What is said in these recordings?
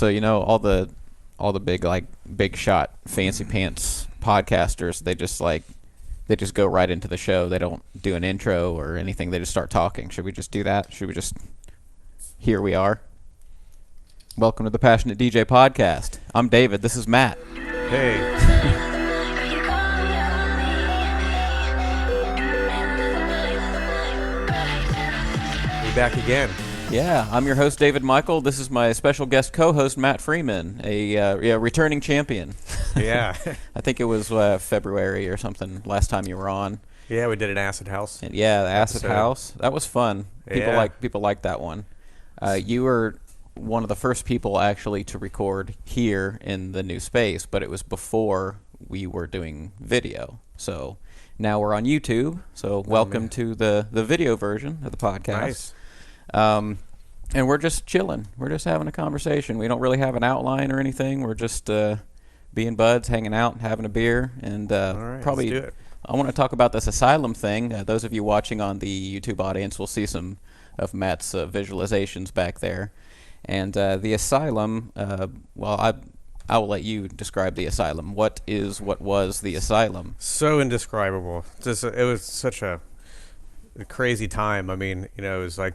So all the big shot fancy pants podcasters, they just go right into the show. They don't do an intro or anything. They just start talking. Should we just do that? Should we just Here we are. Welcome to the Passionate DJ podcast. I'm David. This is Matt. Hey. We back again. Yeah, I'm your host, David Michael. This is my special guest co-host, Matt Freeman, a returning champion. Yeah. I think it was February or something last time you were on. Yeah, we did an Acid House. And the Acid House. That was fun. People like that one. You were one of the first people actually to record here in the new space, but it was before we were doing video. So now we're on YouTube. So welcome to the video version of the podcast. Nice. And we're just chilling. We're just having a conversation. We don't really have an outline or anything. We're just being buds, hanging out, having a beer, and All right, probably let's do it. I want to talk about this Asylum thing. Those of you watching on the YouTube audience will see some of Matt's visualizations back there. And the Asylum, I will let you describe the Asylum. What was the Asylum? So indescribable. It was such a crazy time. I mean, it was like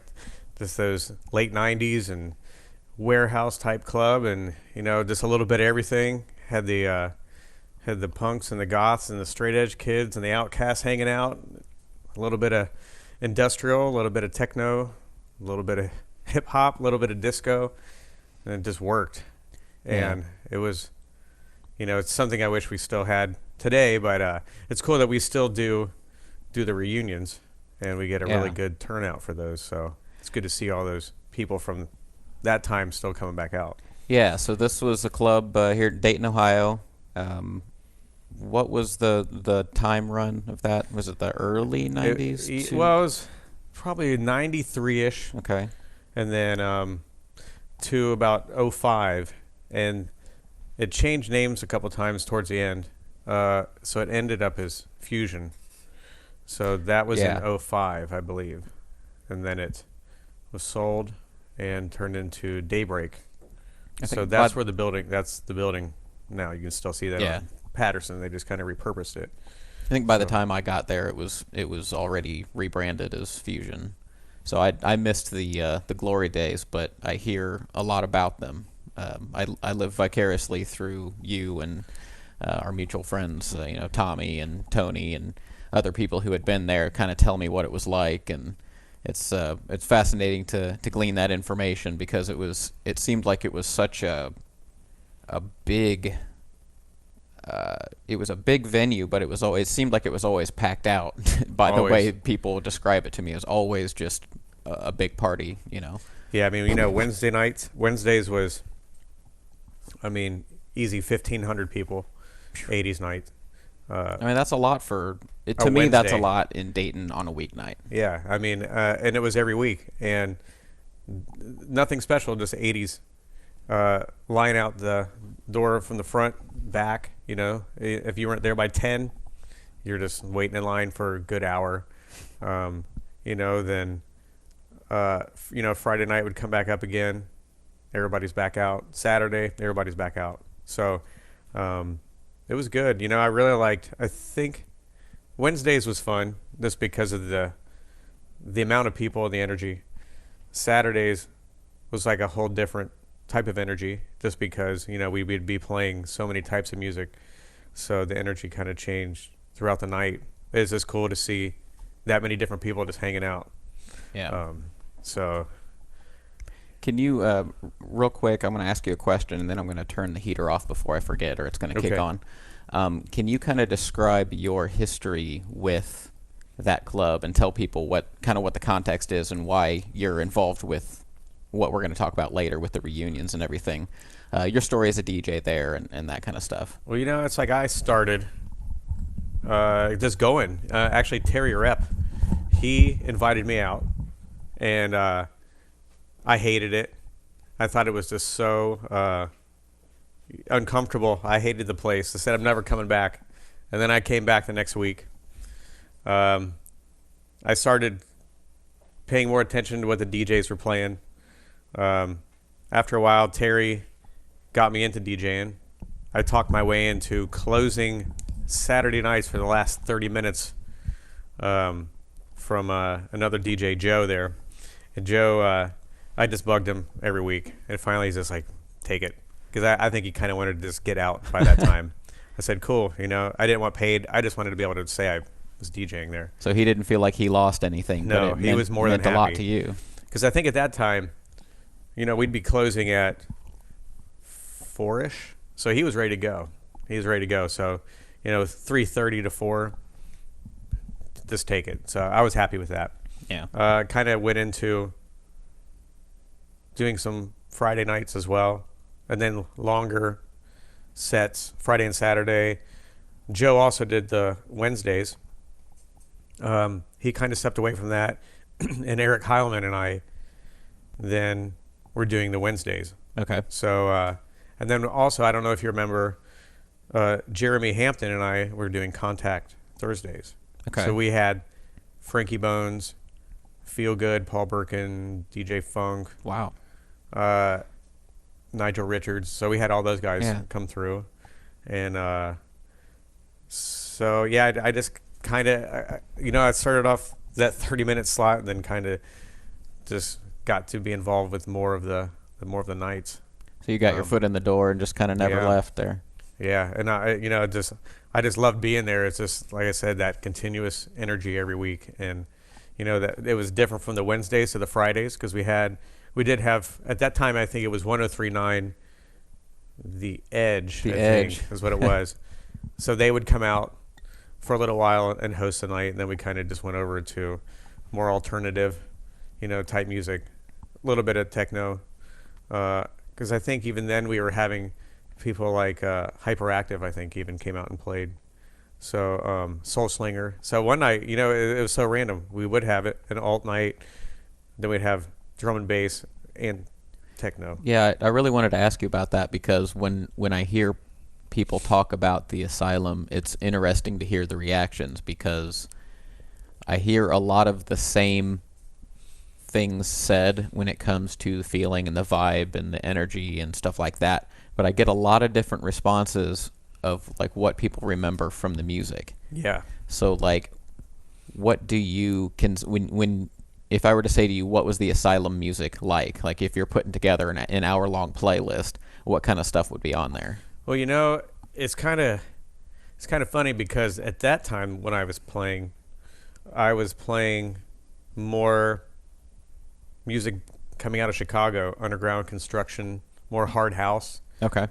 just those late 90s and warehouse type club, and just a little bit of everything. Had the punks and the goths and the straight edge kids and the outcasts hanging out. A little bit of industrial, a little bit of techno, a little bit of hip hop, a little bit of disco, and it just worked. And it was, it's something I wish we still had today, but it's cool that we still do the reunions, and we get a really good turnout for those. So it's good to see all those people from that time still coming back out. Yeah. So this was a club here in Dayton, Ohio. What was the time run of that? Was it the early 90s? It was probably 93-ish. Okay. And then to about 05. And it changed names a couple times towards the end. So it ended up as Fusion. So that was in 05, I believe. And then it was sold and turned into Daybreak. So that's where that's the building now. You can still see that on Patterson. They just kind of repurposed it. I think by the time I got there, it was already rebranded as Fusion. So I missed the glory days, but I hear a lot about them. I live vicariously through you and our mutual friends, Tommy and Tony and other people who had been there, kind of tell me what it was like, and it's fascinating to glean that information, because it seemed like it was such a big. It was a big venue, but it seemed like it was always packed out. By the way people describe it to me, it was always just a big party, Yeah, I mean, Wednesdays was, easy 1,500 people, 80s night. I mean, that's a lot to me. Wednesday. That's a lot in Dayton on a weeknight. Yeah, I mean, and it was every week, and nothing special, just 80s. Line out the door from the front, back. If you weren't there by 10, you're just waiting in line for a good hour. Then Friday night would come back up again. Everybody's back out. Saturday, everybody's back out. So it was good. I really liked. I think Wednesdays was fun just because of the amount of people and the energy. Saturdays was like a whole different type of energy, just because we would be playing so many types of music, so the energy kind of changed throughout the night. It's just cool to see that many different people just hanging out. So can you real quick, I'm going to ask you a question, and then I'm going to turn the heater off before I forget, or it's going to kick on. Can you kind of describe your history with that club and tell people what the context is and why you're involved with what we're going to talk about later with the reunions and everything? Your story as a DJ there and that kind of stuff. Well, it's like I started just going. Actually, Terry Rep, he invited me out, and I hated it. I thought it was just so uncomfortable. I hated the place. I said, I'm never coming back. And then I came back the next week. I started paying more attention to what the DJs were playing. After a while, Terry got me into DJing. I talked my way into closing Saturday nights for the last 30 minutes from another DJ, Joe, there. And Joe, I just bugged him every week. And finally he's just like, take it. Because I think he kind of wanted to just get out by that time. I said, cool. You know, I didn't want paid. I just wanted to be able to say I was DJing there. So he didn't feel like he lost anything. No, but he was more than meant a lot happy. to you. Because I think at that time, you know, we'd be closing at 4-ish. So he was ready to go. He was ready to go. So, you know, 3:30 to 4, just take it. So I was happy with that. Yeah. Kind of went into doing some Friday nights as well, and then longer sets Friday and Saturday. Joe also did the Wednesdays. He kind of stepped away from that, and Eric Heilman and I then were doing the Wednesdays. Okay. So, and then also, I don't know if you remember, Jeremy Hampton and I were doing Contact Thursdays. Okay. So we had Frankie Bones, Feel Good, Paul Birkin, DJ Funk, Wow. Nigel Richards. So we had all those guys Yeah. come through. And so, yeah, I just kind of, you know, I started off that 30-minute slot and then kind of just got to be involved with more of the nights. So you got your foot in the door and just kind of never yeah. left there. Yeah, and I just loved being there. It's just, like I said, that continuous energy every week, and you know that it was different from the Wednesdays to the Fridays because we did have at that time I think it was 103.9 The Edge. The I Edge think, is what it was. So they would come out for a little while and host the night, and then we kind of just went over to more alternative, you know, type music, a little bit of techno, because I think even then we were having people like Hyperactive, I think, even came out and played. So Soul Slinger. So one night, you know, it was so random. We would have it an alt night, then we'd have drum and bass and techno. Yeah, I really wanted to ask you about that because when I hear people talk about the Asylum, it's interesting to hear the reactions because I hear a lot of the same things said when it comes to the feeling and the vibe and the energy and stuff like that. But I get a lot of different responses of like what people remember from the music. Yeah. So like, what do you when if I were to say to you, what was the Asylum music like? Like if you're putting together an hour-long playlist, what kind of stuff would be on there? Well, you know, it's kind of funny because at that time when I was playing more music coming out of Chicago, underground construction, more hard house. Okay.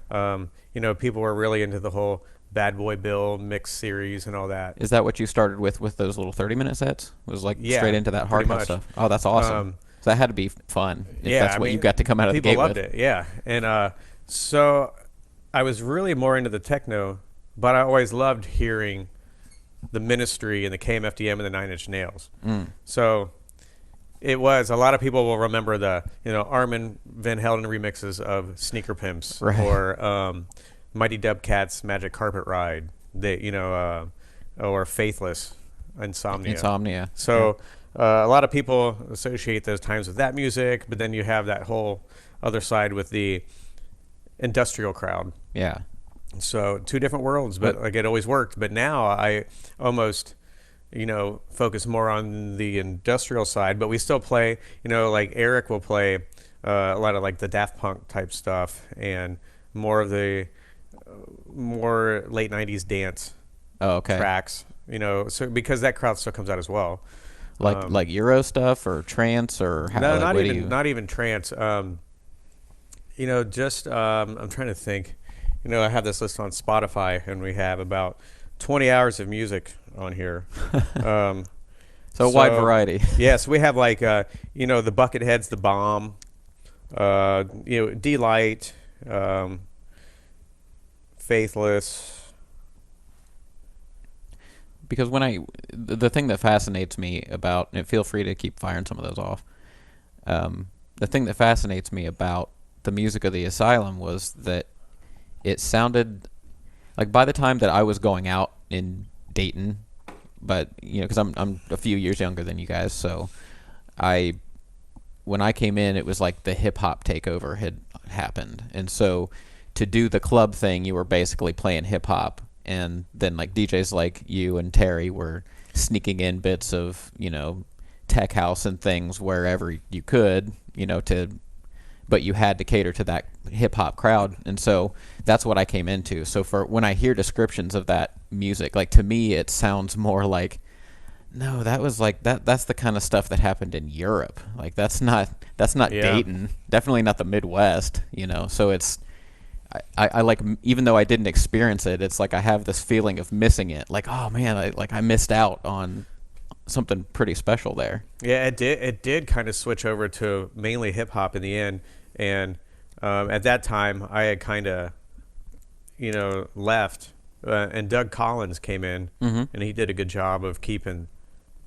You know, people were really into the whole Bad Boy Bill mix series and all that. Is that what you started with those little 30-minute sets? It was like Yeah, straight into that pretty hardcore much. stuff. Oh, that's awesome. So that had to be fun. If Yeah, that's what you got to come out of the gate people loved with. it. Yeah, and so I was really more into the techno, but I always loved hearing the Ministry and the KMFDM and the Nine Inch Nails. So it was a lot of people will remember the Armin van Helden remixes of Sneaker Pimps, Right. or Mighty Dubcat's Magic Carpet Ride, or Faithless, Insomnia. So a lot of people associate those times with that music, but then you have that whole other side with the industrial crowd. Yeah. So two different worlds, but like it always worked. But now I almost, focus more on the industrial side, but we still play, like Eric will play a lot of like the Daft Punk type stuff and more of the more late 90s dance tracks, so because that crowd still comes out as well. Like Euro stuff or trance or how, no, like, not even trance. I'm trying to think. I have this list on Spotify, and we have about 20 hours of music on here. So a wide variety. Yes, we have like the Bucketheads, the Bomb, D-Light, Faithless. Because the thing that fascinates me about, and feel free to keep firing some of those off. The thing that fascinates me about the music of the Asylum was that it sounded like by the time that I was going out in Dayton, but because I'm a few years younger than you guys, so when I came in, it was like the hip hop takeover had happened, and so to do the club thing, you were basically playing hip hop, and then like DJs like you and Terry were sneaking in bits of tech house and things wherever you could, to but you had to cater to that hip hop crowd, and so that's what I came into. So for when I hear descriptions of that music, like to me, it sounds more like, no, that was like that's the kind of stuff that happened in Europe. Like that's not Yeah. Dayton, definitely not the Midwest. So it's I like, even though I didn't experience it, it's like I have this feeling of missing it. Like, oh man, I missed out on something pretty special there. Yeah, it did kind of switch over to mainly hip hop in the end, and at that time I had kind of left, and Doug Collins came in, and he did a good job of keeping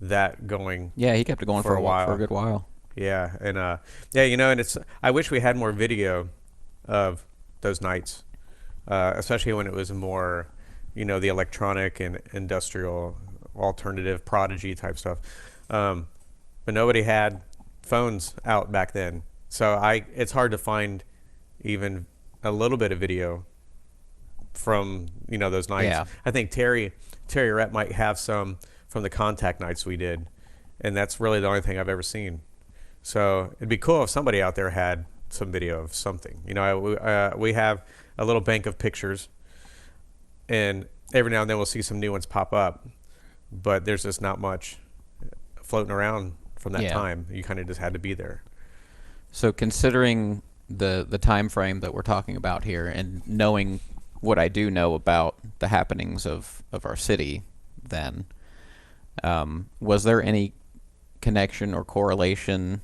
that going. Yeah, he kept it going For a while. for a good while. Yeah, and yeah, and it's I wish we had more video of those nights, especially when it was more, the electronic and industrial alternative prodigy type stuff. But nobody had phones out back then, so it's hard to find even a little bit of video from those nights. Yeah. I think Terry Rep might have some from the contact nights we did, and that's really the only thing I've ever seen. So it'd be cool if somebody out there had some video of something. We have a little bank of pictures, and every now and then we'll see some new ones pop up, but there's just not much floating around from that Yeah. time. You kind of just had to be there. So considering the time frame that we're talking about here, and knowing what I do know about the happenings of our city then, was there any connection or correlation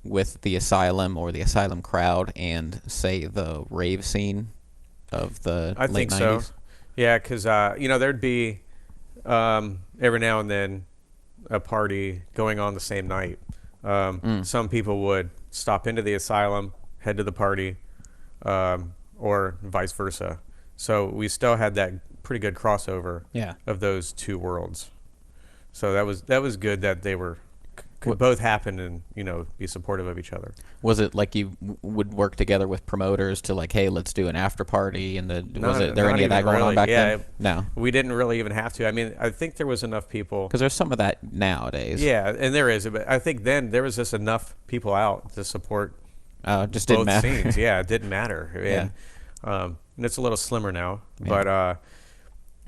with the Asylum or the Asylum crowd and, say, the rave scene of the I late think so. 90s? Yeah, because there'd be every now and then a party going on the same night. Some people would stop into the Asylum, head to the party, or vice versa. So we still had that pretty good crossover Yeah. of those two worlds. So that was good that they could What- both happen and be supportive of each other. Was it like you would work together with promoters to like, hey, let's do an after party, and was there Not any of that even going on really. back Yeah, then? No, we didn't really even have to. I mean, I think there was enough people. because there's some of that nowadays. Yeah, and there is, but I think then there was just enough people out to support It just didn't both matter. scenes. Yeah, it didn't matter. Yeah. And it's a little slimmer now, Yeah. but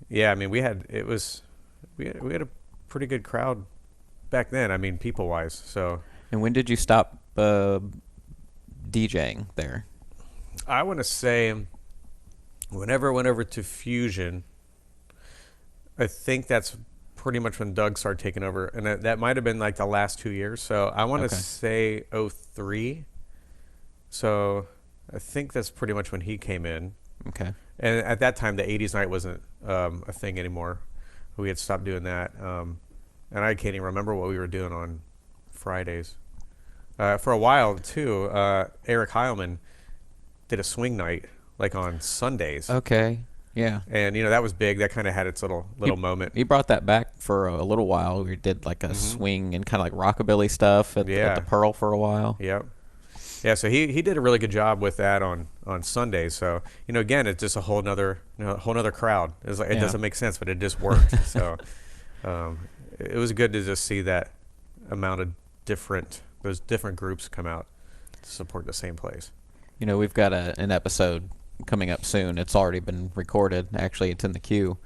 yeah, I mean, we had a pretty good crowd back then. I mean, people wise. So And when did you stop DJing there? I want to say, whenever I went over to Fusion, I think that's pretty much when Doug started taking over, and that might have been like the last 2 years. So I want to Okay. say '03. So I think that's pretty much when he came in. Okay. And at that time, the '80s night wasn't a thing anymore. We had stopped doing that, and I can't even remember what we were doing on Fridays. For a while too, Eric Heilman did a swing night like on Sundays, Okay. Yeah. and that was big. That kind of had its little moment. He brought that back for a little while. We did like a swing and kind of like rockabilly stuff at Yeah. the Pearl for a while. Yep. Yeah, so he did a really good job with that on Sundays. So again, it's just a whole nother crowd. It's like, it Yeah. doesn't make sense, but it just worked. So it was good to just see that amount of those different groups come out to support the same place. We've got an episode coming up soon. It's already been recorded. Actually, it's in the queue,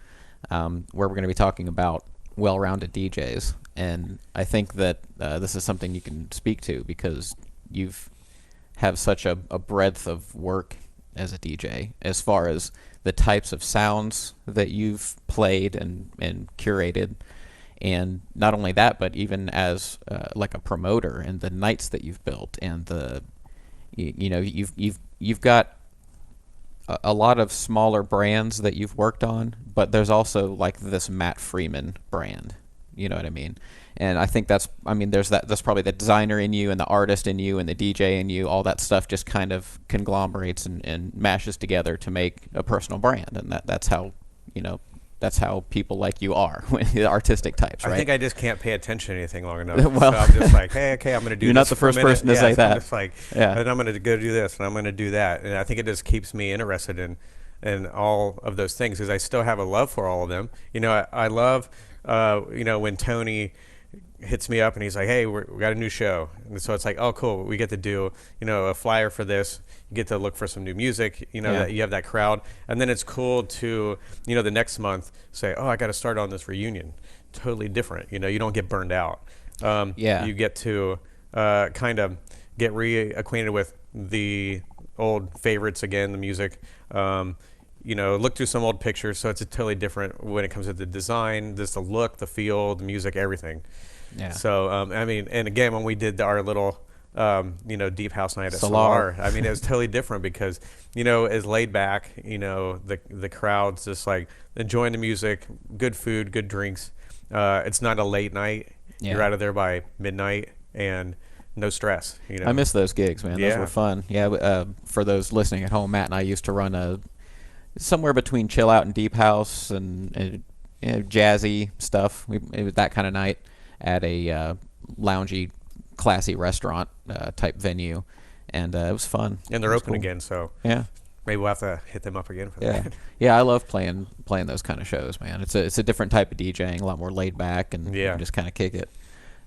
where we're going to be talking about well-rounded DJs. And I think that this is something you can speak to because you've have such a breadth of work as a DJ as far as the types of sounds that you've played and curated, and not only that, but even as like a promoter and the nights that you've built, and you've got a lot of smaller brands that you've worked on, but there's also like this Matt Freeman brand. You know what I mean? And I think that's probably the designer in you and the artist in you and the DJ in you. All that stuff just kind of conglomerates and mashes together to make a personal brand. And that's how, that's how people like you are, artistic types, I right? think I just can't pay attention to anything long enough. Well, so I'm just like, hey, okay, I'm going to do you're this not the for a first minute. person to Yeah, say so I'm that. just like, Yeah. and I'm going to go do this, and I'm going to do that. And I think it just keeps me interested in all of those things because I still have a love for all of them. I love, when Tony hits me up and he's like, hey, we got a new show. And so it's like, oh, cool. We get to do, a flyer for this. You get to look for some new music, that you have that crowd. And then it's cool to, the next month say, oh, I got to start on this reunion. Totally different. You don't get burned out. You get to kind of get reacquainted with the old favorites again, the music. Look through some old pictures. So it's totally different when it comes to the design, just the look, the feel, the music, everything. Yeah. So, and again, when we did our little, deep house night at Solar. Solar, it was totally different because, it's laid back, the crowd's just like enjoying the music, good food, good drinks. It's not a late night. Yeah. You're out of there by midnight and no stress, I miss those gigs, man. Those Yeah. were fun. Yeah. For those listening at home, Matt and I used to run somewhere between chill out and deep house and jazzy stuff. It was that kind of night at a loungy, classy restaurant type venue, and it was fun. And they're It was open cool. again, so Yeah. maybe we'll have to hit them up again for Yeah. that. Yeah, I love playing those kind of shows, man. It's a different type of DJing, a lot more laid back, and you Yeah. can just kind of kick it.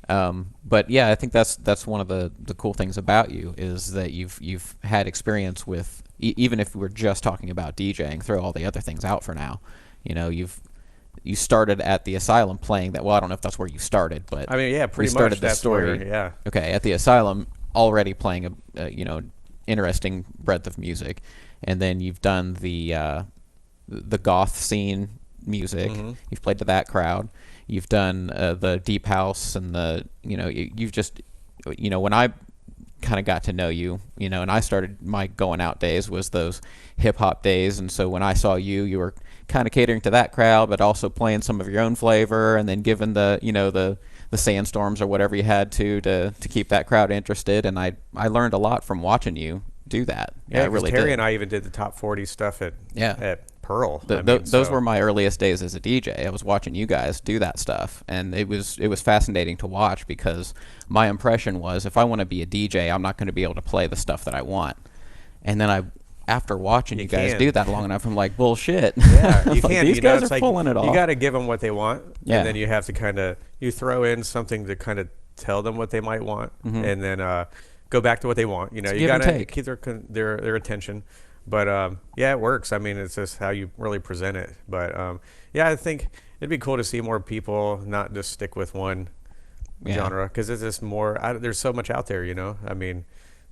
But yeah, I think that's one of the cool things about you is that you've had experience with even if we're just talking about DJing, throw all the other things out for now. You started at the Asylum playing that. Well, I don't know if that's where you started, but Yeah, we pretty started much. the That's story. where, yeah. Okay, at the Asylum, already playing a interesting breadth of music, and then you've done the goth scene music. Mm-hmm. You've played to that crowd. You've done the deep house and you've just when I kind of got to know you, and I started my going out days was those hip hop days, and so when I saw you were kind of catering to that crowd, but also playing some of your own flavor, and then giving the sandstorms or whatever you had to keep that crowd interested, and I learned a lot from watching you do that. Yeah, I really Terry did. and I even did the top 40 stuff at Pearl. Those were my earliest days as a DJ. I was watching you guys do that stuff, and it was fascinating to watch because my impression was if I want to be a DJ, I'm not going to be able to play the stuff that I want. And then after watching you guys do that long enough, I'm like, bullshit. Yeah, you Like, can't. these guys it's are like pulling it off. You got to give them what they want, Yeah. and then you have to you throw in something to kind of tell them what they might want, and then go back to what they want. You give got and to take. keep their attention. But it works. It's just how you really present it. But I think it'd be cool to see more people not just stick with one genre because it's just more. There's so much out there,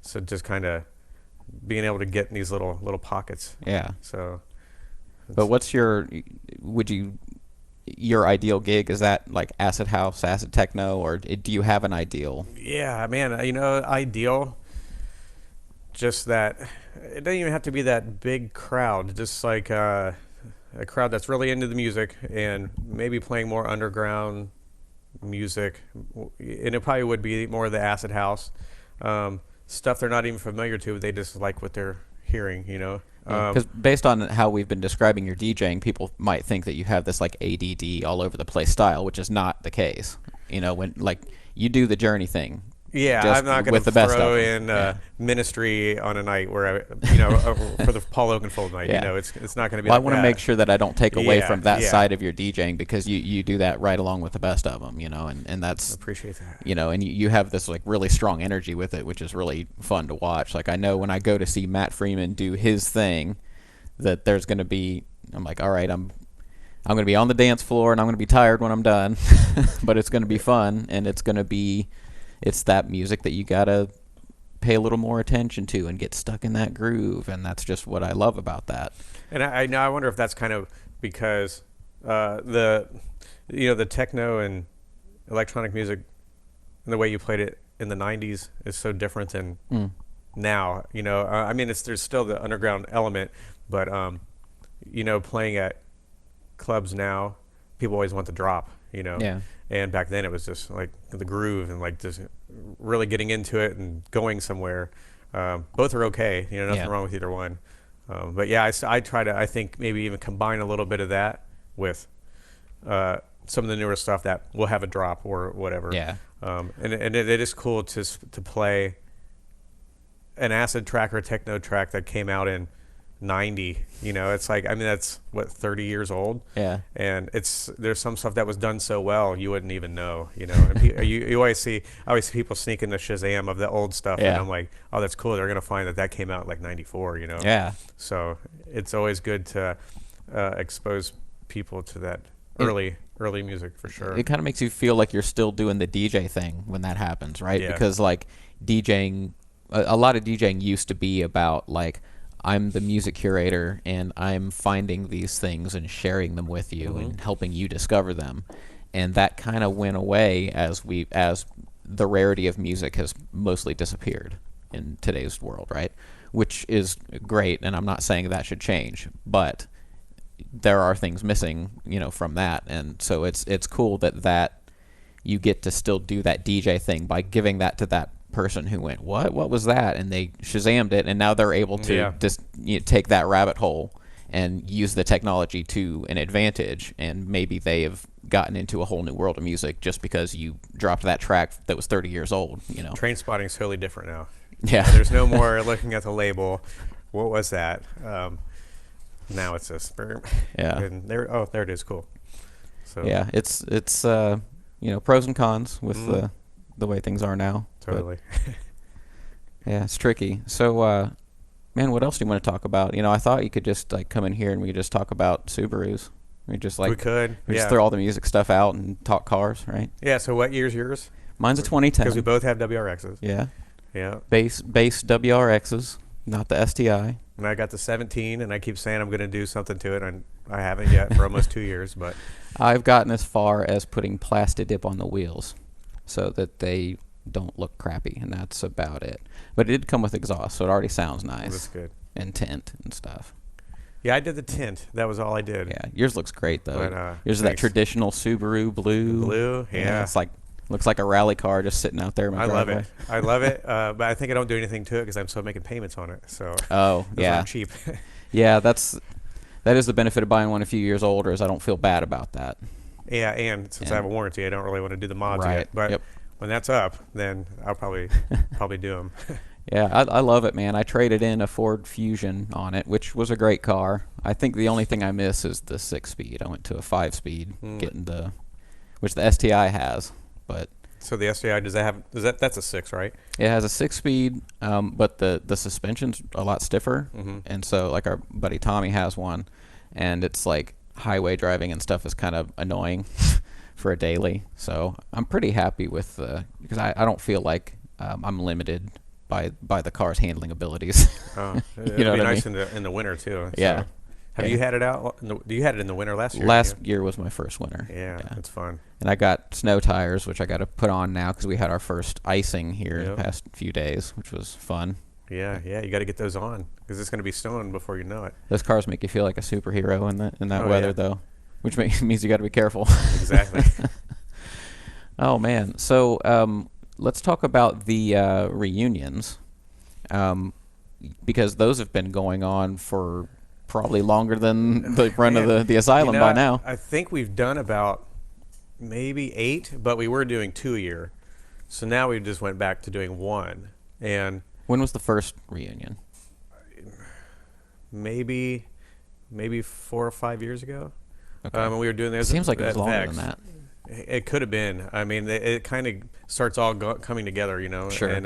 so just kind of being able to get in these little pockets. Yeah. So. But what's your ideal gig? Is that like acid house, acid techno, or do you have an ideal? Yeah, man. Ideal. Just that it doesn't even have to be that big crowd. Just like a crowd that's really into the music and maybe playing more underground music, and it probably would be more of the acid house stuff they're not even familiar to. But they just like what they're hearing. Because based on how we've been describing your DJing, people might think that you have this like ADD all over the place style, which is not the case. When like you do the Journey thing. Yeah, just I'm not going with to the best throw of in them. Ministry on a night where for the Paul Oakenfold night. Yeah. It's not going to be. Well, I like want to that. make sure that I don't take away Yeah, from that yeah. side of your DJing because you do that right along with the best of them, and that's Appreciate that. and you have this like really strong energy with it, which is really fun to watch. Like I know when I go to see Matt Freeman do his thing, that there's going to be. I'm like, all right, I'm going to be on the dance floor and I'm going to be tired when I'm done, but it's going to be fun and it's that music that you got to pay a little more attention to and get stuck in that groove, and that's just what I love about that. And I wonder if that's kind of because the techno and electronic music and the way you played it in the 90s is so different than now. There's still the underground element, but playing at clubs now, people always want the drop. Yeah. And back then it was just like the groove and like just really getting into it and going somewhere. Both are okay. Nothing wrong with either one. But yeah, I try to, I think maybe even combine a little bit of that with some of the newer stuff that will have a drop or whatever. Yeah. And it is cool to play an acid track or a techno track that came out in 90. You know, it's like, I mean, that's what, 30 years old. Yeah. And there's some stuff that was done so well you wouldn't even know. You know, and you I always see people sneaking the Shazam of the old stuff, Yeah. and I'm like, oh, that's cool. They're gonna find that came out like 94. You know. Yeah. So it's always good to expose people to that early music for sure. It kind of makes you feel like you're still doing the DJ thing when that happens, right? Yeah. Because like DJing, a lot of DJing used to be about like, I'm the music curator and I'm finding these things and sharing them with you and helping you discover them. And that kind of went away as the rarity of music has mostly disappeared in today's world, right? Which is great, and I'm not saying that should change, but there are things missing, you know, from that. And so it's cool that you get to still do that DJ thing by giving that to that person who went, what was that, and they Shazammed it, and now they're able to just take that rabbit hole and use the technology to an advantage, and maybe they have gotten into a whole new world of music just because you dropped that track that was 30 years old, you know. Train spotting is totally different now. Yeah. There's no more looking at the label. What was that? Now it's a sperm. Yeah. And there it is. Cool. So Yeah, it's you know, pros and cons with the way things are now. Totally. Yeah, it's tricky. So, man, what else do you want to talk about? You know, I thought you could just like come in here and we could just talk about Subarus. We just like we could. we just throw all the music stuff out and talk cars, right? Yeah. So what year's yours? Mine's a 2010. Because we both have WRXs. Yeah. Yeah. Base WRXs, not the STI. And I got the 17, and I keep saying I'm going to do something to it, and I haven't yet for almost 2 years. But I've gotten as far as putting plastic dip on the wheels so that they don't look crappy, and that's about it. But it did come with exhaust, so it already sounds nice. that's good. And tint and stuff. Yeah, I did the tint. That was all I did. Yeah, yours looks great though. But, yours is that thanks. traditional Subaru blue. Blue, yeah. It's like looks like a rally car just sitting out there in my I love driveway. it. I love it. But I think I don't do anything to it because I'm still making payments on it. So Oh, yeah. I'm cheap. Yeah, that is the benefit of buying one a few years older, is I don't feel bad about that. Yeah, and since I have a warranty, I don't really want to do the mods Right. yet. But Yep. when that's up, then I'll probably do them. Yeah, I love it, man. I traded in a Ford Fusion on it, which was a great car. I think the only thing I miss is the 6-speed. I went to a 5-speed, which the STI has, but So the STI that's a 6, right? it has a 6-speed, but the suspension's a lot stiffer, and so like our buddy Tommy has one, and it's like highway driving and stuff is kind of annoying for a daily. So I'm pretty happy with because I don't feel like I'm limited by the car's handling abilities. It'd You know be what I nice mean? in the winter too. Yeah. So. Have Yeah. you had it out? You had it in the winter last year. Last didn't year was my first winter. you? Yeah, it's fun. And I got snow tires, which I got to put on now because we had our first icing here Yep. the past few days, which was fun. Yeah, you got to get those on because it's going to be snowing before you know it. Those cars make you feel like a superhero in that Oh, weather, yeah. though, which means you got to be careful. Exactly. Oh man, so let's talk about the reunions, because those have been going on for probably longer than the run of the Asylum by now. I think we've done about maybe 8, but we were doing 2 a year. So now we just went back to doing 1. And When was the first reunion? maybe 4 or 5 years ago. Okay. And we were doing It this. seems like it was at longer Vex. than that. It could have been. I mean, it kind of starts all coming together, you know. Sure. And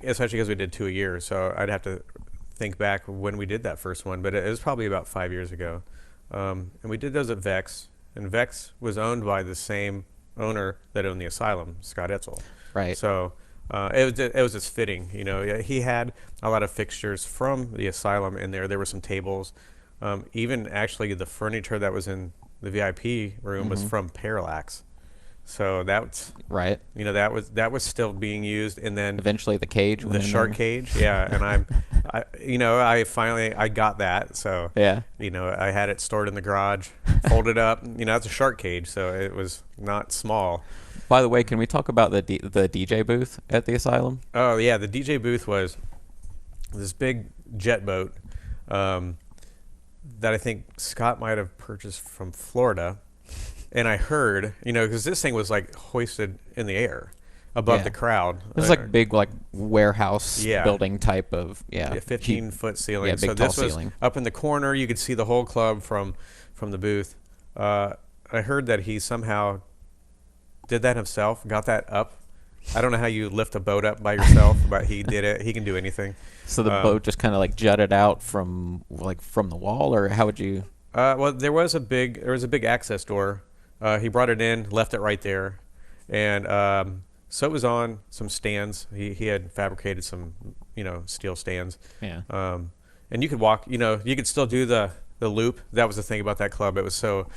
especially because we did 2 a year, so I'd have to think back when we did that first one, but it was probably about 5 years ago. And we did those at Vex, and Vex was owned by the same owner that owned the Asylum, Scott Etzel. Right. So it was just fitting, you know. He had a lot of fixtures from the Asylum in there. There were some tables, even actually the furniture that was in the VIP room was from Parallax. So that's Right. you know that was still being used, and then Eventually, the cage. went the in shark there. cage, yeah. And I finally got that. So Yeah. you know, I had it stored in the garage, folded up. You know, it's a shark cage, so it was not small. By the way, can we talk about the DJ booth at the Asylum? Oh yeah, the DJ booth was this big jet boat that I think Scott might have purchased from Florida, and I heard, because this thing was like hoisted in the air above Yeah. the crowd. It was like big, like warehouse Yeah, building type of, yeah. a 15-foot ceiling. Yeah, So big tall this was ceiling. up in the corner. You could see the whole club from the booth. I heard that he somehow did that himself, got that up. I don't know how you lift a boat up by yourself, but he did it. He can do anything. So the boat just kind of like jutted out from the wall, or how would you? Well, there was a big access door. He brought it in, left it right there, and so it was on some stands. He had fabricated some steel stands. Yeah. And you could walk. You could still do the loop. That was the thing about that club. It was so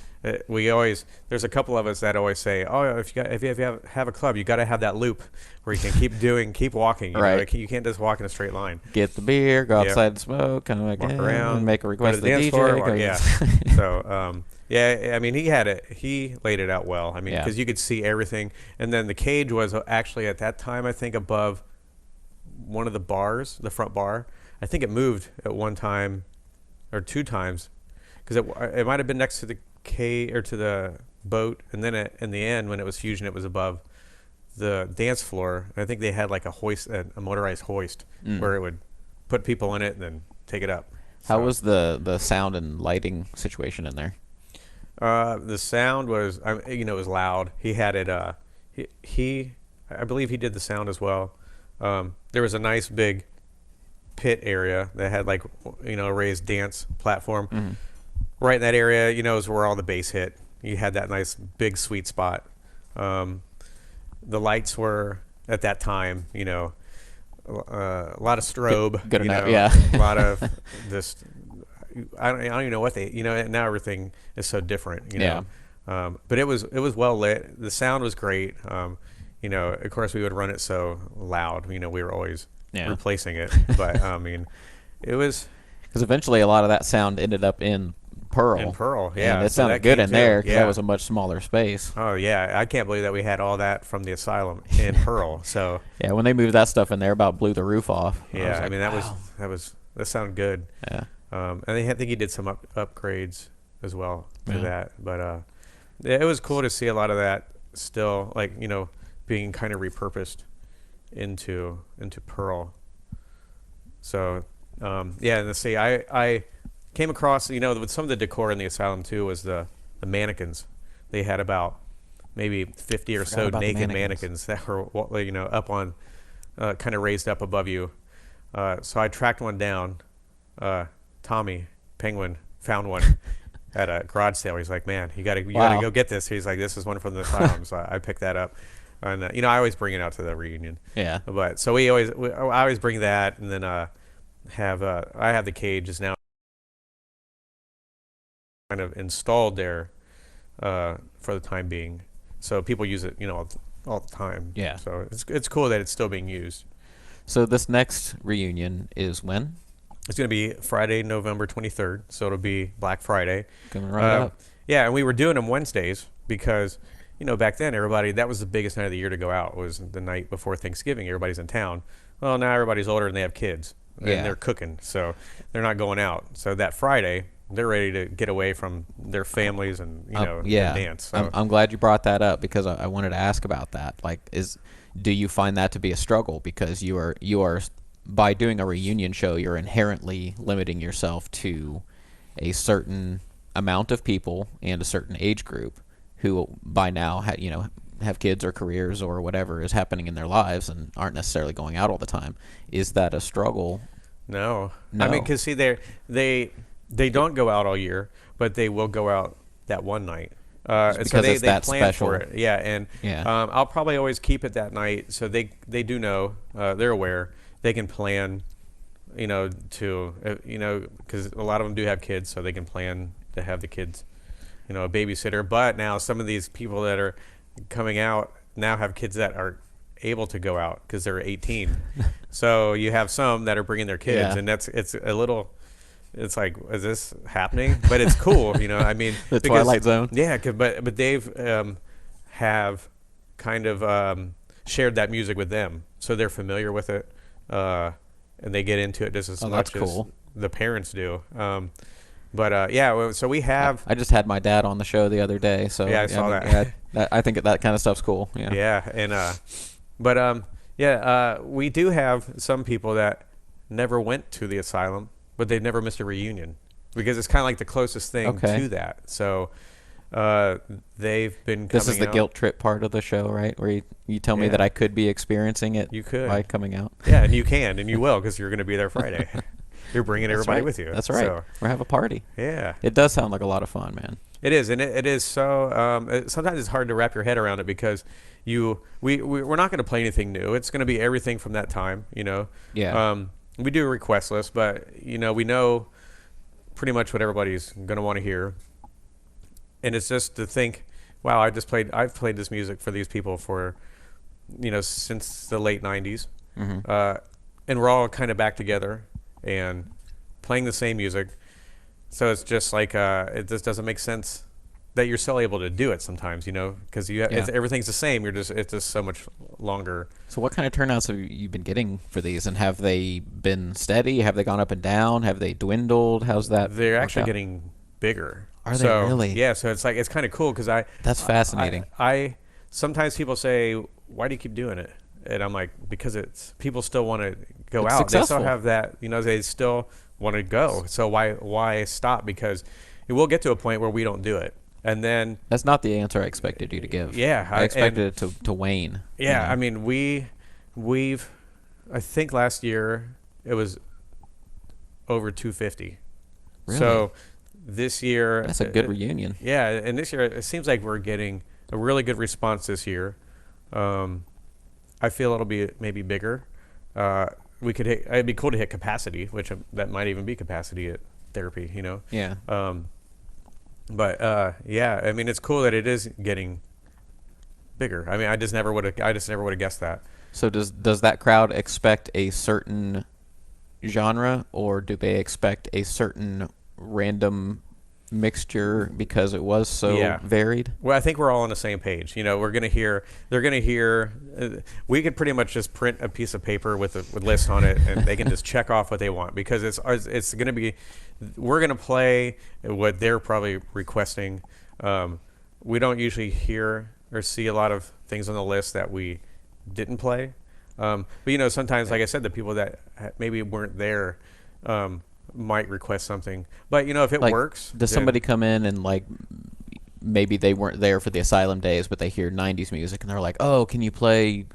we always there's a couple of us that always say, oh, if you have a club, you got to have that loop where you can keep walking. Right. You can't just walk in a straight line. Get the beer, go Yep. outside and smoke, come back Walk in, around, and make a go request to to the the dance DJ. floor. Yeah. So yeah, I mean, he laid it out well. I mean, Yeah. because you could see everything, and then the cage was actually at that time, I think, above one of the bars, the front bar. I think it moved at one time or two times, because it might have been next to the or to the boat, and then in the end, when it was Fusion, it was above the dance floor. And I think they had like a motorized hoist, where it would put people in it and then take it up. How So, was the sound and lighting situation in there? the sound was, it was loud. He had it. I believe he did the sound as well. There was a nice big pit area that had like a raised dance platform. Right in that area, is where all the bass hit. You had that nice big sweet spot. The lights were at that time, a lot of strobe. Good enough, yeah. A lot of this. I don't even know what they. Now everything is so different. Yeah. But it was well lit. The sound was great. Of course we would run it so loud. We were always Yeah. replacing it. But I mean, it was. Because eventually a lot of that sound ended up in Pearl. In Pearl, yeah. And it So sounded that good came in too. there because Yeah. that was a much smaller space. Oh yeah, I can't believe that we had all that from the Asylum in Pearl. So Yeah, when they moved that stuff in there, about blew the roof off. yeah, I like, mean wow. that sounded good. Yeah. And I think he did some upgrades as well to Yeah. that. But yeah, it was cool to see a lot of that still, like being kind of repurposed into Pearl. So yeah, and let's see, I came across with some of the decor in the Asylum too was the mannequins. They had about maybe 50 or Forgot so about the naked mannequins. mannequins that were up on kind of raised up above you. So I tracked one down. Tommy Penguin found one at a garage sale. He's like, man, you gotta Wow. go get this. He's like, this is one from the Asylum. So I picked that up, and I always bring it out to the reunion. Yeah. But so I always bring that, and then I have the cage is now kind of installed there for the time being, so people use it all the time. Yeah. So it's cool that it's still being used. So this next reunion is when? It's going to be Friday, November 23rd, so it'll be Black Friday. Coming right up. Yeah, and we were doing them Wednesdays because, back then that was the biggest night of the year to go out, was the night before Thanksgiving. Everybody's in town. Well, now everybody's older and they have kids, and Yeah. they're cooking, so they're not going out. So that Friday, they're ready to get away from their families and, Yeah. and dance. So. I'm glad you brought that up because I wanted to ask about that. Like, do you find that to be a struggle because you are by doing a reunion show, you're inherently limiting yourself to a certain amount of people and a certain age group who by now have kids or careers or whatever is happening in their lives and aren't necessarily going out all the time. Is that a struggle? No. No. I mean, because see, they don't go out all year, but they will go out that one night. And so because they it's that plan special. for it. Yeah, and Yeah. I'll probably always keep it that night, so they do know, they're aware. They can plan, because a lot of them do have kids, so they can plan to have the kids, a babysitter. But now some of these people that are coming out now have kids that are able to go out because they're 18. So you have some that are bringing their kids, Yeah. and it's a little. It's like, is this happening? But it's cool, I mean, The because- Twilight Zone? Yeah, but they've have kind of shared that music with them, so they're familiar with it, and they get into it just as Oh, much that's cool. as the parents do. But so we have. I just had my dad on the show the other day, so Yeah, I saw that. I think that kind of stuff's cool. Yeah. Yeah, and we do have some people that never went to the asylum, but they've never missed a reunion because it's kind of like the closest thing to that. So they've been coming This is the out. guilt trip part of the show, right? Where you tell me that I could be experiencing it You could. by coming out. Yeah, and you can, and you will because you're going to be there Friday. You're bringing everybody with you. That's right. So, We'll have a party. yeah. It does sound like a lot of fun, man. It is, and it is so. Sometimes it's hard to wrap your head around it because we're not going to play anything new. It's going to be everything from that time, you know. Yeah. We do a request list, but we know pretty much what everybody's going to want to hear, and it's just to think, wow, I've played this music for these people for, since the late '90s, and we're all kind of back together and playing the same music. So it's just like it just doesn't make sense that you're still able to do it sometimes, because everything's the same. It's just so much longer. So what kind of turnouts have you been getting for these, and have they been steady? Have they gone up and down? Have they dwindled? How's that? They're actually getting bigger. Are they really? Yeah. So it's kind of cool because That's fascinating. I sometimes people say, "Why do you keep doing it?" And I'm like, because people still want to go out. Successful. They still have that, they still want to go. So why stop? Because it will get to a point where we don't do it. And then That's not the answer I expected you to give. Yeah, I expected it to wane. Yeah, I mean we've I think last year it was over 250. Really? So this year That's a good reunion. Yeah, and this year it seems like we're getting a really good response this year. I feel it'll be maybe bigger. It'd be cool to hit capacity, which that might even be capacity at therapy, Yeah. I mean, it's cool that it is getting bigger. I mean, I just never would have guessed that. So does that crowd expect a certain genre, or do they expect a certain random mixture because it was so varied? Well, I think we're all on the same page. They're going to hear, we could pretty much just print a piece of paper with a list on it, and they can just check off what they want, because it's going to be, we're going to play what they're probably requesting. We don't usually hear or see a lot of things on the list that we didn't play. But sometimes, like I said, the people that maybe weren't there, might request something, but if it works, does somebody come in and maybe they weren't there for the Asylum days, but they hear 90s music and they're like, oh, can you play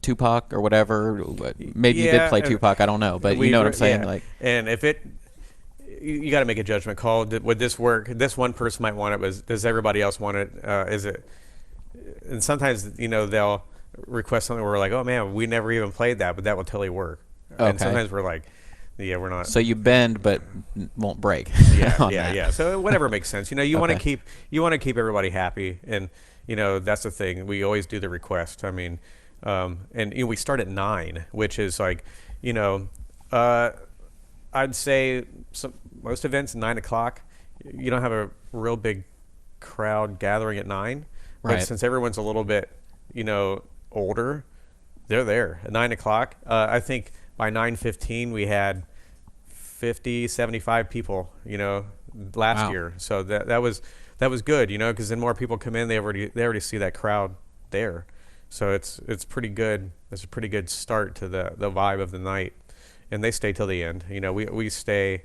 Tupac or whatever? Maybe you did play Tupac, I don't know, but you know what I'm saying? Yeah. And if you got to make a judgment call. Would this work? This one person might want it, does everybody else want it? Is it? And sometimes they'll request something where we're like, oh man, we never even played that, but that will totally work. Okay. And sometimes we're like, yeah, we're not. So you bend but won't break. Yeah. So whatever makes sense. You want to keep everybody happy, and that's the thing. We always do the request. I mean, and we start at 9, which is like, I'd say most events 9 o'clock. You don't have a real big crowd gathering at 9, right? But since everyone's a little bit, older, they're there at 9 o'clock. I think by 9:15 we had 50, 75 people, last year. So that was good, because then more people come in, they already see that crowd there. So it's pretty good. It's a pretty good start to the vibe of the night, and they stay till the end. We stay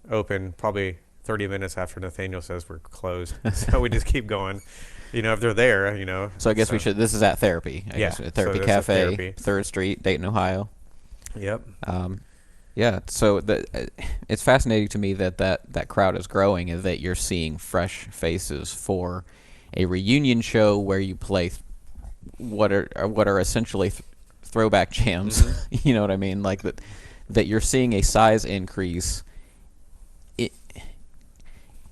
open probably 30 minutes after Nathaniel says we're closed. So we just keep going. If they're there, So I guess we should. This is at Therapy. I guess, Therapy Cafe, 3rd Street, Dayton, Ohio. Yep. Yeah. So it's fascinating to me that crowd is growing, and that you're seeing fresh faces for a reunion show where you play what are essentially throwback jams. Mm-hmm. You know what I mean? Like that you're seeing a size increase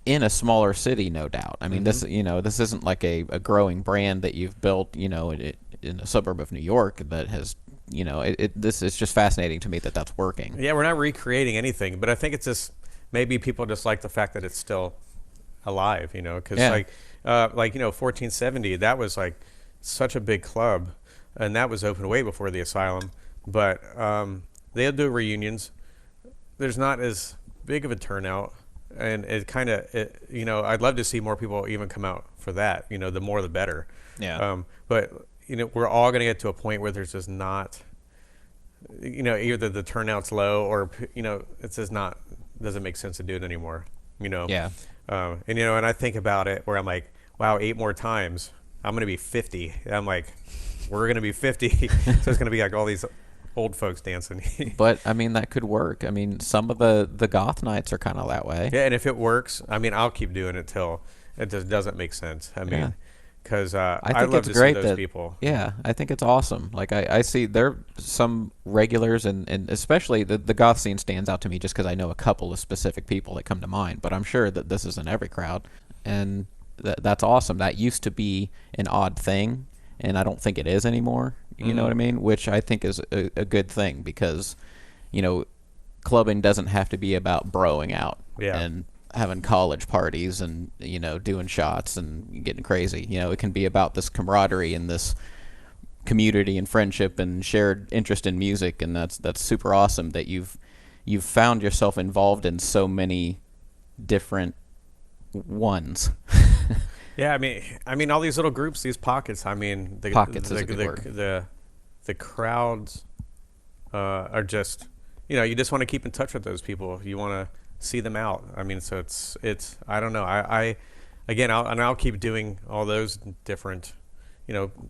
in a smaller city, no doubt. I mean, this isn't like a growing brand that you've built, in a suburb of New York that has, this is just fascinating to me that that's working. Yeah, we're not recreating anything, but I think it's just maybe people just like the fact that it's still alive, because 1470, that was like such a big club, and that was open way before the Asylum, but they'll do reunions. There's not as big of a turnout. and it kind of, I'd love to see more people even come out for that. The more the better. Yeah. But we're all going to get to a point where there's just not, either the turnout's low or it's just not, doesn't make sense to do it anymore. Yeah. And I think about it where I'm like, wow, 8 more times, I'm going to be 50. I'm like, we're going to be 50, so it's going to be like all these old folks dancing. But I mean, that could work. I mean, some of the goth nights are kind of that way. Yeah, and if it works, I mean, I'll keep doing it till it just doesn't make sense. I mean, because I I think love it's to great see those that people. yeah, I think it's awesome. Like I see there some regulars and especially the goth scene stands out to me just because I know a couple of specific people that come to mind. But I'm sure that this isn't every crowd, and that's awesome. That used to be an odd thing, and I don't think it is anymore. You know what I mean? Which I think is a good thing because, clubbing doesn't have to be about broing out Yeah. and having college parties and, doing shots and getting crazy. It can be about this camaraderie and this community and friendship and shared interest in music, and that's super awesome that you've found yourself involved in so many different ones. Yeah, I mean, all these little groups, these pockets. I mean, Pockets is a good word. The crowds are just, you just want to keep in touch with those people. You want to see them out. I mean, so it's I don't know. I'll keep doing all those different,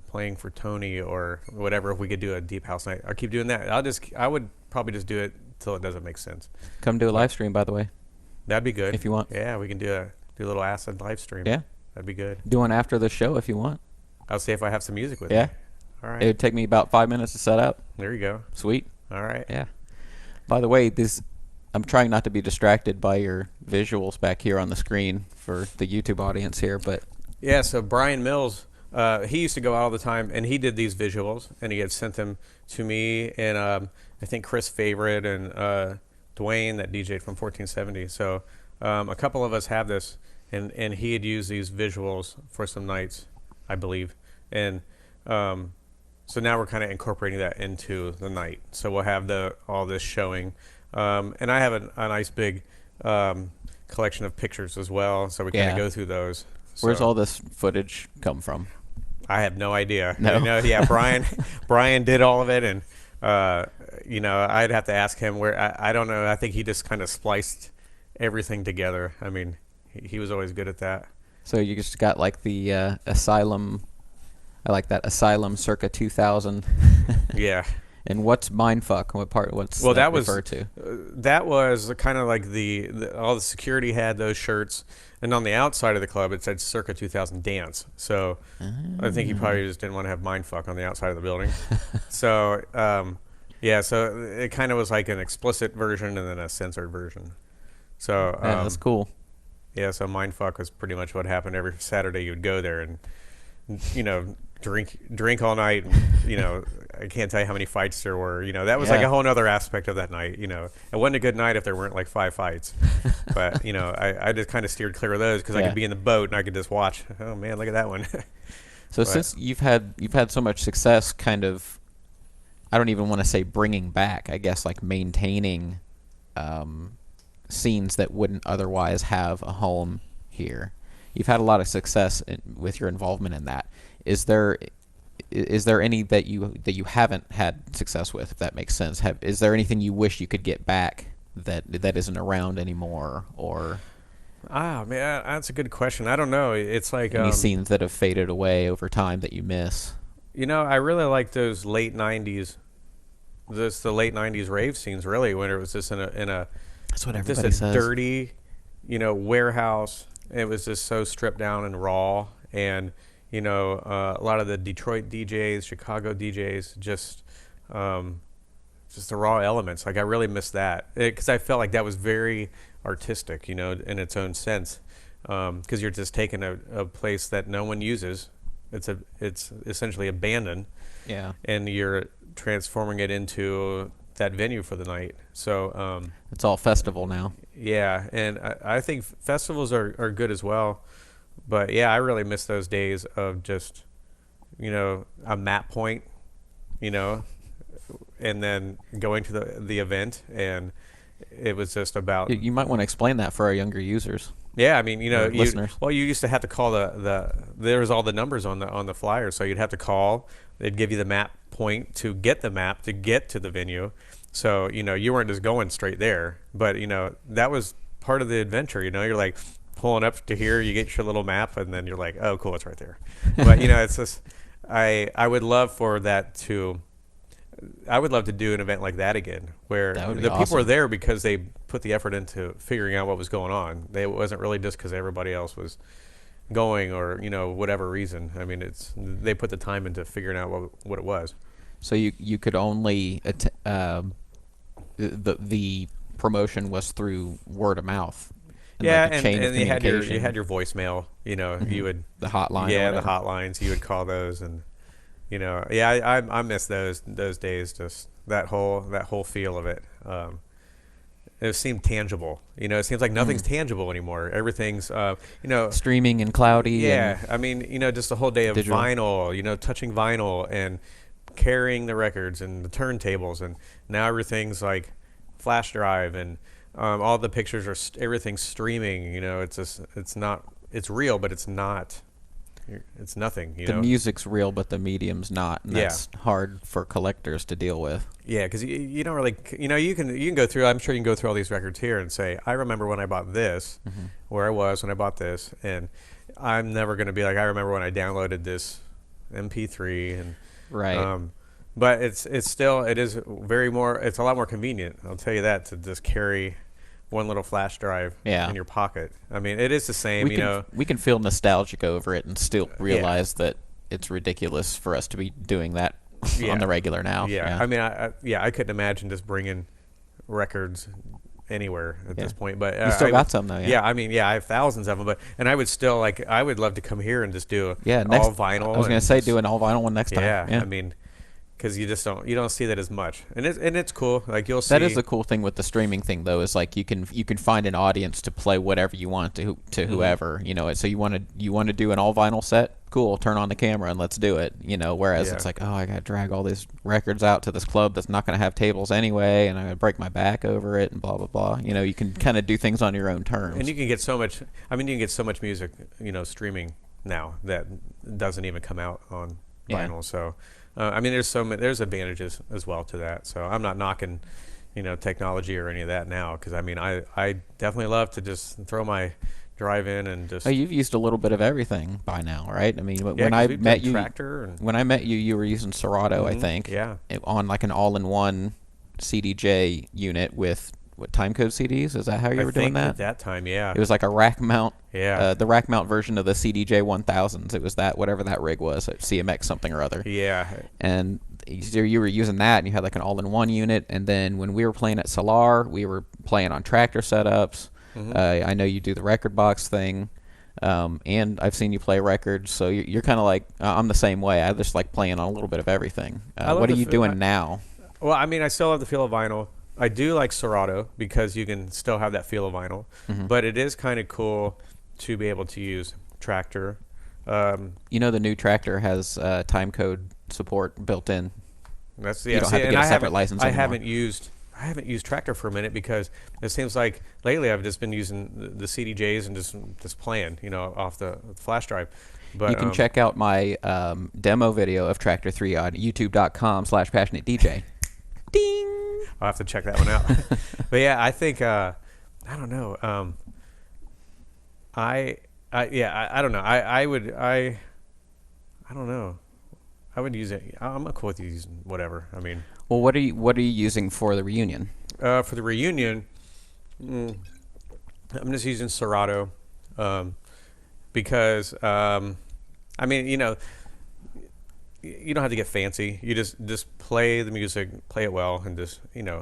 playing for Tony or whatever. If we could do a deep house night, I'll keep doing that. I would probably just do it till it doesn't make sense. Come do a live stream, by the way, That'd be good if you want. Yeah, we can do a little acid live stream. Yeah, That'd be good. do one after the show if you want. I'll see if I have some music with Yeah. me. All right. It would take me about 5 minutes to set up. There you go. Sweet. All right. Yeah. By the way, I'm trying not to be distracted by your visuals back here on the screen for the YouTube audience here, but Yeah, so Brian Mills, he used to go out all the time, and he did these visuals, and he had sent them to me, and I think Chris Favorite and Dwayne, that DJ'd from 1470. So a couple of us have this, and he had used these visuals for some nights, I believe. And so now we're kind of incorporating that into the night. So we'll have all this showing. And I have a nice big collection of pictures as well, so we kind Yeah. of go through those. where's So- all this footage come from? I have no idea. No? Yeah, Brian did all of it, and I'd have to ask him where. I don't know. I think he just kind of spliced everything together. I mean, he was always good at that. So you just got like the Asylum. I like that Asylum circa 2000. Yeah. And what's mindfuck? What's Well, that that was referred to? That was kind of like all the security had those shirts, and on the outside of the club it said circa 2000 dance. So I think he probably just didn't want to have mindfuck on the outside of the building. So yeah, so it kind of was like an explicit version and then a censored version. So Yeah, that's cool. yeah, so mindfuck was pretty much what happened every Saturday. You would go there and drink all night. And, I can't tell you how many fights there were. That was like Yeah. a whole other aspect of that night. It wasn't a good night if there weren't like 5 fights. But I just kind of steered clear of those because I Yeah. could be in the boat and I could just watch. Oh man, look at that one. So But- since you've had so much success, kind of, I don't even want to say bringing back. I guess like maintaining scenes that wouldn't otherwise have a home here. You've had a lot of success with your involvement in that. Is there any that you haven't had success with, if that makes sense? Is there anything you wish you could get back that isn't around anymore, or man, that's a good question. I don't know. It's like any scenes that have faded away over time that you miss? I really like those late '90s, the late '90s rave scenes. Really, when it was just in a That's what just everybody a says. dirty, warehouse. It was just so stripped down and raw, and a lot of the Detroit DJs, Chicago DJs, just the raw elements. Like I really miss that because I felt like that was very artistic, in its own sense. Because you're just taking a place that no one uses. It's essentially abandoned, Yeah. and you're transforming it into that venue for the night. So It's all festival now. yeah, and I think festivals are good as well. But yeah, I really miss those days of just, a map point, and then going to the event and, it was just about. You might want to explain that for our younger users Yeah, I mean, or listeners. you used to have to call there was all the numbers on the flyer, so you'd have to call. They'd give you the map point to get the map to get to the venue. So, you weren't just going straight there, but that was part of the adventure. You're like pulling up to here, you get your little map, and then you're like, oh, cool, it's right there. But it's just I would love for that to. I would love to do an event like that again, where That would be the people were awesome. there because they put the effort into figuring out what was going on. It wasn't really just because everybody else was going or whatever reason. I mean, they put the time into figuring out what it was. So you could only the promotion was through word of mouth and Yeah, like a chain of and communication. you had your voicemail. You would The hotline. Or yeah, the whatever. hotlines. You would call those, and yeah, I miss those days. Just that whole feel of it. It seemed tangible. It seems like nothing's tangible anymore. Everything's Streaming and cloudy. yeah. And I mean, just a whole day of digital. vinyl. Touching vinyl and carrying the records and the turntables, and now everything's like flash drive, and all the pictures are everything's streaming. It's real, but it's not. It's nothing. the music's real, but the medium's not, and Yeah. that's hard for collectors to deal with. Yeah, because you don't really, you can go through. I'm sure you can go through all these records here and say, I remember when I bought this, where I was when I bought this, and I'm never going to be like, I remember when I downloaded this MP3, and Right. but it's a lot more convenient. I'll tell you that, to just carry one little flash drive Yeah. in your pocket. I mean, it is the same. We can feel nostalgic over it and still realize that it's ridiculous for us to be doing that Yeah. on the regular now. Yeah, I mean, I couldn't imagine just bringing records anywhere at Yeah. this point. But You still got some though. yeah, I mean, I have thousands of them, and I would still I would love to come here and just do Yeah, all vinyl. I was gonna and say just- do an all vinyl one next time. yeah, I mean, because you don't see that as much, and it's cool. Like you'll see That is the cool thing with the streaming thing, though, is like you can find an audience to play whatever you want to whoever, So you want to do an all vinyl set, cool. Turn on the camera and let's do it, Whereas Yeah. it's like, oh, I got to drag all these records out to this club that's not going to have tables anyway, and I'm going to break my back over it, and blah blah blah. You can kind of do things on your own terms. and you can get so much. I mean, you can get so much music, streaming now that doesn't even come out on Yeah. vinyl. So, I mean, there's advantages as well to that. So I'm not knocking, technology or any of that now, because I mean, I definitely love to just throw my drive in and just. Oh, you've used a little bit of everything by now, right? I mean, Yeah, when 'cause I we've met done you, Tractor and when I met you, you were using Serato, I think. yeah. On like an all-in-one CDJ unit with what timecode CDs. Is that how you I were doing think that? at that time, yeah. It was like a rack mount. Yeah. The rack mount version of the CDJ 1000s. It was that whatever that rig was, CMX something or other. Yeah. And you were using that, and you had like an all-in-one unit. And then when we were playing at Solar, we were playing on Tractor setups. I know you do the record box thing. And I've seen you play records, so you're kind of like I'm the same way. I just like playing on a little bit of everything. love What are the you f- doing I- now? Well, I mean, I still have the feel of vinyl. I do like Serato because you can still have that feel of vinyl, but it is kind of cool to be able to use Tractor. The new Tractor has timecode support built in. That's You don't have to and get a I separate haven't- license I anymore. haven't used Tractor for a minute because it seems like lately I've just been using the CDJs and just playing, off the flash drive. But You can check out my demo video of Tractor 3 on youtube.com/passionatedDJ. Ding! I'll have to check that one out. But yeah, I think I don't know. I don't know. I don't know. I would use it. I'm cool with using whatever. I mean, Well, what are you using for the reunion? for the reunion, I'm just using Serato, because I mean, you don't have to get fancy. You just play the music, play it well, and just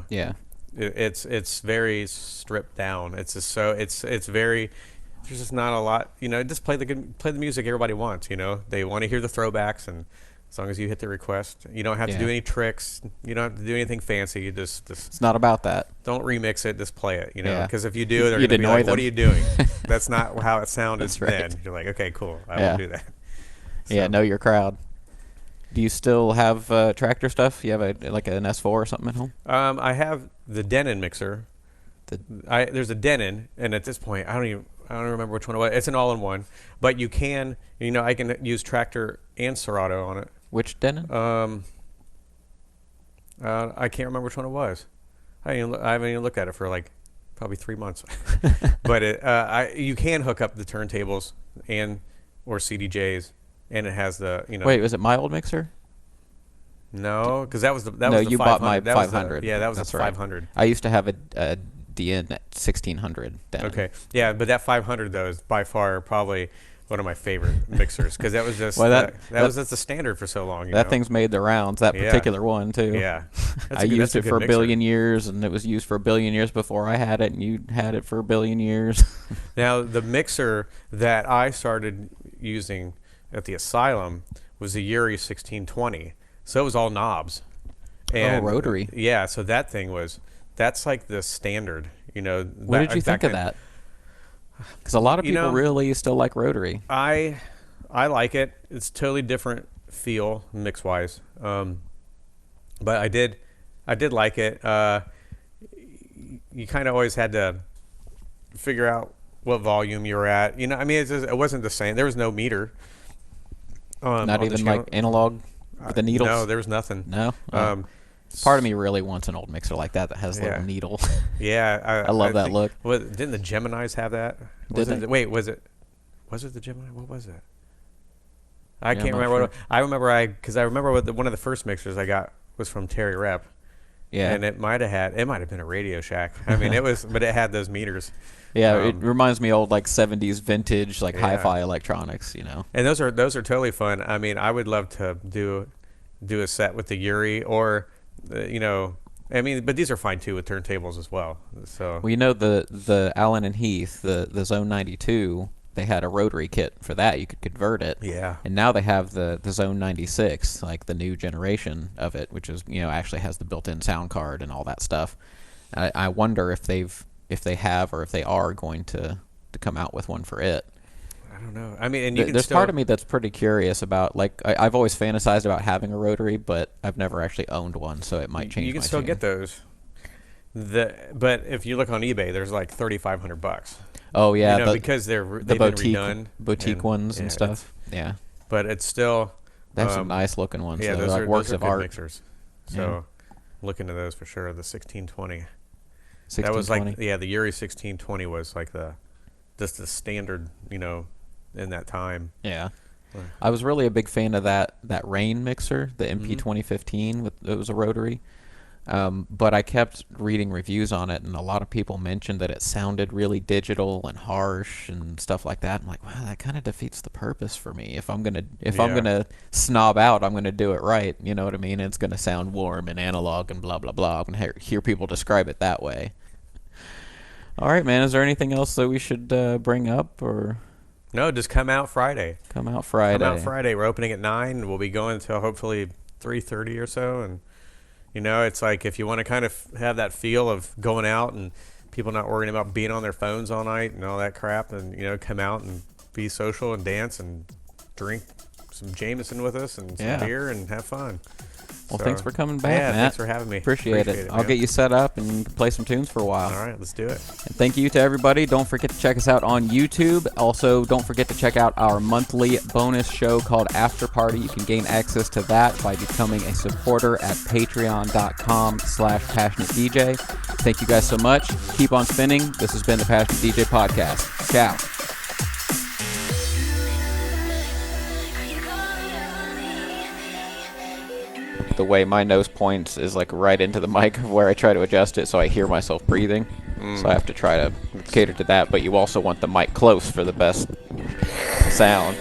Yeah. it's very stripped down. It's just it's very. There's just not a lot. Just play the music everybody wants. They want to hear the throwbacks, and as long as you hit the request, you don't have to Yeah. do any tricks. You don't have to do anything fancy. You just It's not about that. don't remix it. Just play it. Yeah. Because if you do, they're You'd going to be annoy like, them. "What are you doing?" That's not how it sounded That's right. then. You're like, "Okay, cool. I Yeah. won't do that." Yeah, So- know your crowd. Do you still have Tractor stuff? You have like an S4 or something at home? I have the Denon mixer, There's a Denon, and at this point, I don't remember which one it was. It's an all-in-one, but you can, I can use tractor and Serato on it. Which Denon? I can't remember which one it was. I haven't even looked at it for like probably 3 months. But you can hook up the turntables or CDJs, and it has the Wait, was it my old mixer? No, because that was the no, you bought my 500. Yeah, that was That's the 500. Right. I used to have a DN 1600. Denon. Okay, yeah, but that 500 though is by far probably one of my favorite mixers because that was just well, that was just the standard for so long. That thing's made the rounds. That particular one too. Yeah, I used it for a billion years, and it was used for a billion years before I had it, and you had it for a billion years. Now the mixer that I started using at the Asylum was the Yuri 1620. So it was all knobs. And, rotary. Yeah, so that's like the standard, What did you think of that? Because a lot of people really still like rotary. I like it. It's totally different feel mix-wise. But I did like it. You kind of always had to figure out what volume you were at. It wasn't the same. There was no meter. Not even like analog? With the needles? No, there was nothing. No? Part of me really wants an old mixer like that has a little needle. Yeah. I love that look. Didn't the Geminis have that? Was it the Gemini? What was it? I can't remember. Sure. I remember one of the first mixers I got was from Terry Rep. Yeah. And it might have been a Radio Shack. I mean, but it had those meters. Yeah, it reminds me of like 70s vintage hi-fi electronics, And those are totally fun. I mean, I would love to do a set with the Yuri or but these are fine too with turntables as well. So the Allen and Heath, the Zone 92, they had a rotary kit for that. You could convert it. Yeah. And now they have the Zone 96, like the new generation of it, which is actually has the built-in sound card and all that stuff. I wonder if they have or if they are going to come out with one for it. I don't know. I mean, and there's part of me that's pretty curious about, like, I've always fantasized about having a rotary, but I've never actually owned one, so it might change. You can still get those. But if you look on eBay, there's like $3,500. Oh yeah, because they've been redone, boutique ones and stuff. Yeah, but it's still they have some nice looking ones. Yeah, those are like works those are of good art. Mixers. So look into those for sure. The 1620. 1620. That was like the Yuri 1620 was like just the standard, in that time. Yeah. I was really a big fan of that Rain mixer, the MP 2015 it was a rotary. But I kept reading reviews on it, and a lot of people mentioned that it sounded really digital and harsh and stuff like that. I'm like, wow, that kind of defeats the purpose for me. If I'm gonna snob out, I'm gonna do it right. You know what I mean? It's gonna sound warm and analog and blah blah blah. I'm gonna hear people describe it that way. All right, man. Is there anything else that we should bring up or? No, just come out Friday. Come out Friday. We're opening at 9. We'll be going until hopefully 3:30 or so, and. It's like if you want to kind of have that feel of going out and people not worrying about being on their phones all night and all that crap, and come out and be social and dance and drink some Jameson with us and some beer and have fun. Well, thanks for coming back, Matt. Thanks for having me. Appreciate it. I'll get you set up and play some tunes for a while. All right, let's do it. And thank you to everybody. Don't forget to check us out on YouTube. Also, don't forget to check out our monthly bonus show called After Party. You can gain access to that by becoming a supporter at patreon.com/passionatedj. Thank you guys so much. Keep on spinning. This has been the Passionate DJ Podcast. Ciao. The way my nose points is like right into the mic where I try to adjust it so I hear myself breathing. So I have to try to cater to that, but you also want the mic close for the best sound.